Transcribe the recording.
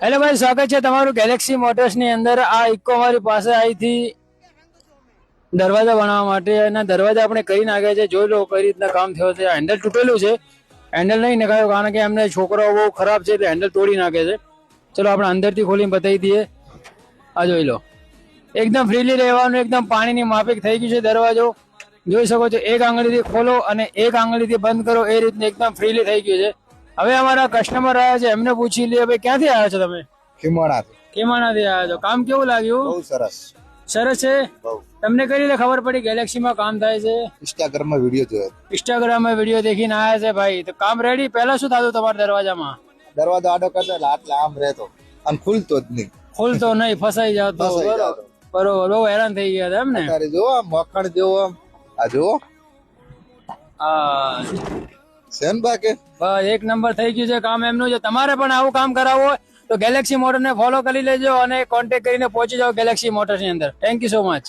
Hello ભાઈ, સ્વાગત છે તમારું ગેલેક્સી મોટર્સ ની અંદર. આ ઇકો અમારી પાસે આવી હતી દરવાજા બનાવવા માટે, અને દરવાજા આપણે કરી નાખ્યા છે. જોઈ લો કઈ રીતના કામ થયો છે. હેન્ડલ તૂટેલું છે, હેન્ડલ નહીં નખાયો કારણ કે એમને છોકરાઓ બહુ ખરાબ છે એટલે હેન્ડલ તોડી નાખે છે. ચલો આપણે અંદરથી ખોલીને બતાવી દઈએ. આ જોઈ લો, એકદમ ફ્રીલી રહેવાનું, એકદમ પાણીની માફિક થઈ ગયું છે. દરવાજો જોઈ શકો છો, એક આંગળીથી ખોલો અને એક આંગળીથી બંધ કરો, એ રીતને એકદમ ફ્રીલી થઈ ગયું છે. હવે અમારા કસ્ટમર આવ્યા છે, એમને પૂછી લઈએ ભાઈ ક્યાંથી આવ્યા છો તમે? ખીમાણાથી આવ્યા છો. કામ કેવું લાગ્યું? બહુ સરસ. સરસ છે. બહુ. તમને કઈ રીતે ખબર પડી ગેલેક્સીમાં કામ થાય છે? ઇન્સ્ટાગ્રામમાં વિડીયો જોયો. ઇન્સ્ટાગ્રામમાં વિડીયો દેખીને આવ્યા છે ભાઈ. તો કામ રેડી. પહેલા શું થતું તમારા દરવાજામાં? દરવાજો આડો કરતો એટલે આટલે આમ રહેતો અને ખુલતો જ નહીં. ખુલતો નહીં, ફસાઈ જતો. ફસાઈ જતો. બરોબર, બહુ હેરાન થઈ ગયા હતા એમ ને? અત્યારે જો આમ મખણ જેવો આમ આ જો હા, સેન બાકે બસ એક નંબર થઈ ગયું છે કામ એમનું. છે તમારે પણ આવું કામ કરાવવું હોય તો ગેલેક્સી મોટરને ફોલો કરી લેજો અને કોન્ટેક્ટ કરીને પહોંચી જાઓ ગેલેક્સી મોટર્સની અંદર. Thank you so much.